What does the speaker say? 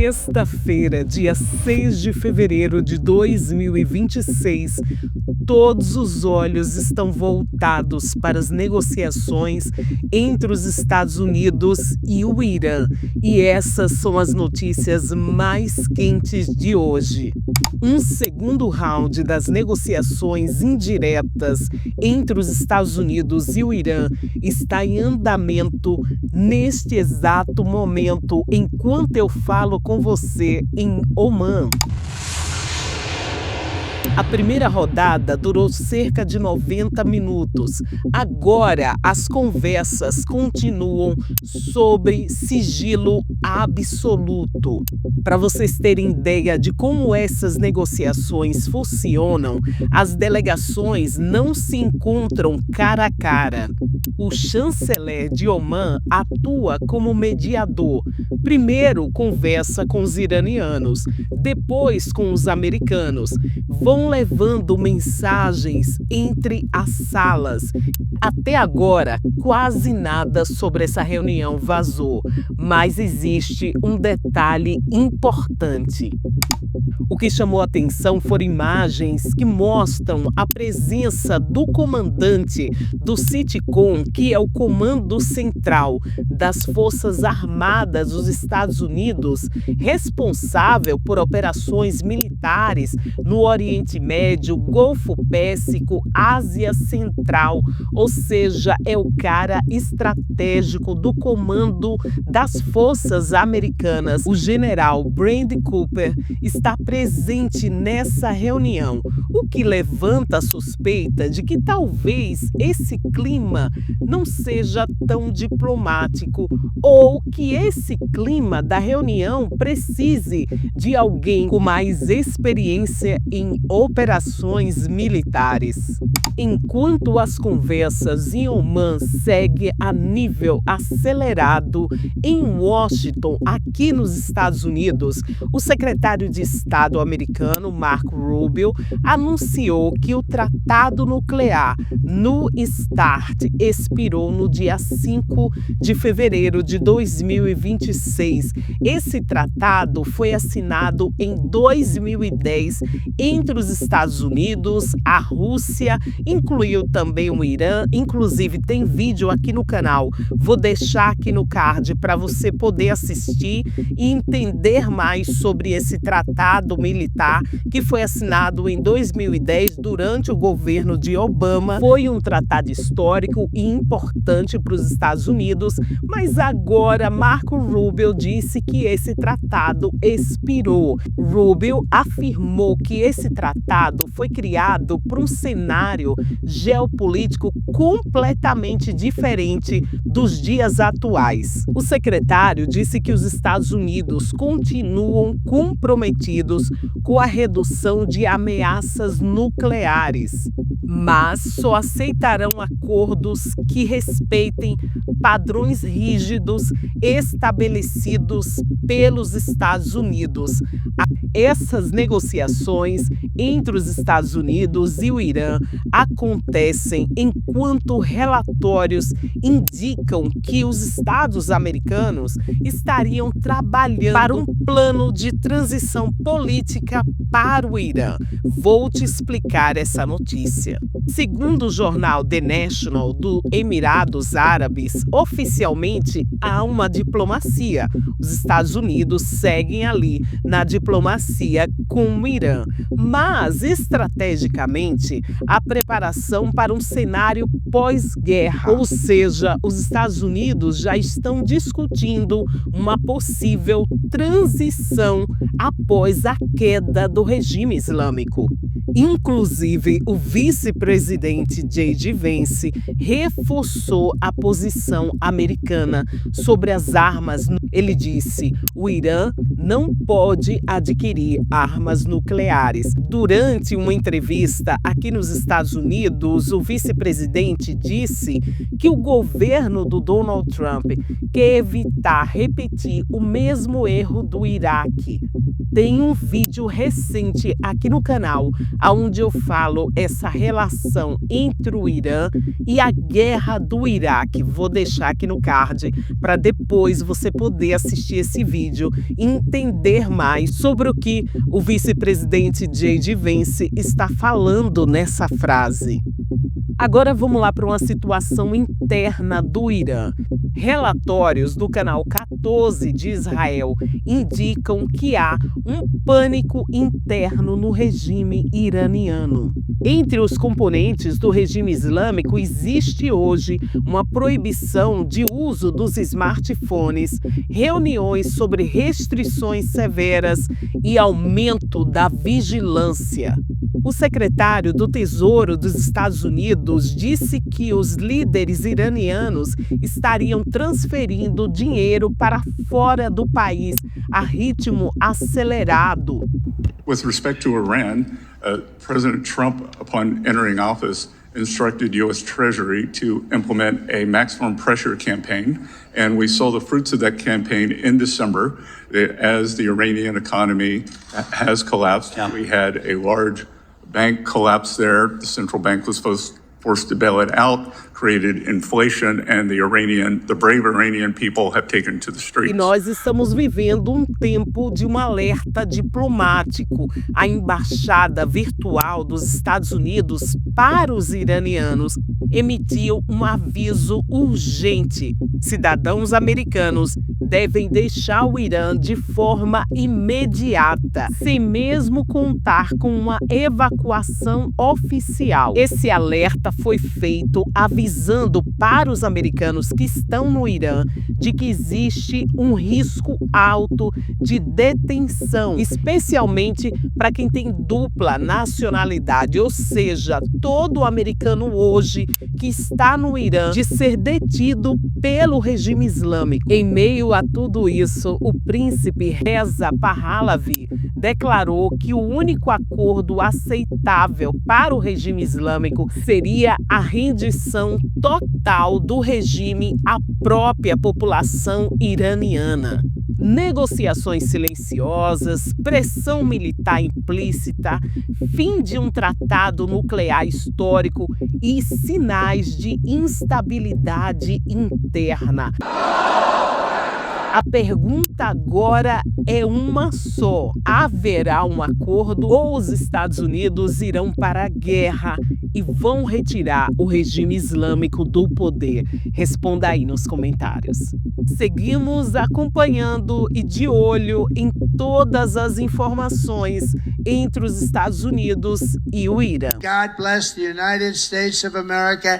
Sexta-feira, dia 6 de fevereiro de 2026, todos os olhos estão voltados para as negociações entre os Estados Unidos e o Irã. E essas são as notícias mais quentes de hoje. Um segundo round das negociações indiretas entre os Estados Unidos e o Irã está em andamento neste exato momento, enquanto eu falo com você em Omã. A primeira rodada durou cerca de 90 minutos. Agora, as conversas continuam sobre sigilo absoluto. Para vocês terem ideia de como essas negociações funcionam, as delegações não se encontram cara a cara. O chanceler de Omã atua como mediador. Primeiro conversa com os iranianos, depois com os americanos. Vão levando mensagens entre as salas. Até agora, quase nada sobre essa reunião vazou, mas existe um detalhe importante. O que chamou a atenção foram imagens que mostram a presença do comandante do CENTCOM, que é o Comando Central das Forças Armadas dos Estados Unidos, responsável por operações militares no Oriente Médio, Golfo Pérsico, Ásia Central, ou seja, é o cara estratégico do comando das forças americanas. O general Brady Cooper está presente nessa reunião, o que levanta a suspeita de que talvez esse clima não seja tão diplomático, ou que esse clima da reunião precise de alguém com mais experiência em operações militares. Enquanto as conversas em Omã seguem a nível acelerado, em Washington, aqui nos Estados Unidos, o secretário de Estado americano, Marco Rubio, anunciou que o tratado nuclear no START expirou no dia 5 de fevereiro de 2026. Esse tratado foi assinado em 2010 entre os Estados Unidos, a Rússia, incluiu também o Irã. Inclusive tem vídeo aqui no canal, vou deixar aqui no card para você poder assistir e entender mais sobre esse tratado militar que foi assinado em 2010 durante o governo de Obama. Foi um tratado histórico e importante para os Estados Unidos, mas agora Marco Rubio disse que esse tratado expirou. Rubio afirmou que esse tratado foi criado para um cenário geopolítico completamente diferente dos dias atuais. O secretário disse que os Estados Unidos continuam comprometidos com a redução de ameaças nucleares, mas só aceitarão acordos que respeitem padrões rígidos estabelecidos pelos Estados Unidos. Essas negociações entre os Estados Unidos e o Irã acontecem enquanto relatórios indicam que os Estados americanos estariam trabalhando para um plano de transição política para o Irã. Vou te explicar essa notícia. Segundo o jornal The National do Emirados Árabes, oficialmente há uma diplomacia. Os Estados Unidos seguem ali na diplomacia com o Irã, mas estrategicamente a preparação para um cenário pós-guerra, ou seja, os Estados Unidos já estão discutindo uma possível transição após a queda do regime islâmico. Inclusive, o vice-presidente J.D. Vance reforçou a posição americana sobre as armas. Ele disse: o Irã não pode adquirir armas nucleares. Durante uma entrevista aqui nos Estados Unidos, o vice-presidente disse que o governo do Donald Trump quer evitar repetir o mesmo erro do Iraque. Tem um vídeo recente aqui no canal onde eu falo essa relação entre o Irã e a guerra do Iraque. Vou deixar aqui no card para depois você poder assistir esse vídeo e entender mais sobre o que o vice-presidente J.D. Vance está falando nessa frase. Agora vamos lá para uma situação interna do Irã. Relatórios do canal 14 de Israel indicam que há um pânico interno no regime iraniano. Entre os componentes do regime islâmico existe hoje uma proibição de uso dos smartphones, reuniões sobre restrições severas e aumento da vigilância. O secretário do Tesouro dos Estados Unidos disse que os líderes iranianos estariam transferindo dinheiro para fora do país a ritmo acelerado. With respect to Iran, President Trump, upon entering office, instructed U.S. Treasury to implement a maximum pressure campaign, and we saw the fruits of that campaign in December as the Iranian economy has collapsed. Yeah. We had a large bank collapse there. The central bank was forced to bail it out, created inflation, and the brave Iranian people have taken to the streets. E nós estamos vivendo um tempo de um alerta diplomático. A embaixada virtual dos Estados Unidos para os iranianos emitiu um aviso urgente. Cidadãos americanos devem deixar o Irã de forma imediata, sem mesmo contar com uma evacuação oficial. Esse alerta foi feito avisando para os americanos que estão no Irã de que existe um risco alto de detenção, especialmente para quem tem dupla nacionalidade, ou seja, todo americano hoje que está no Irã de ser detido pelo regime islâmico. Em meio a tudo isso, o príncipe Reza Pahlavi declarou que o único acordo aceitável para o regime islâmico seria a rendição total do regime à própria população iraniana. Negociações silenciosas, pressão militar implícita, fim de um tratado nuclear histórico e sinais de instabilidade interna. A pergunta agora é uma só: haverá um acordo ou os Estados Unidos irão para a guerra e vão retirar o regime islâmico do poder? Responda aí nos comentários. Seguimos acompanhando e de olho em todas as informações entre os Estados Unidos e o Irã. God bless the United States of America.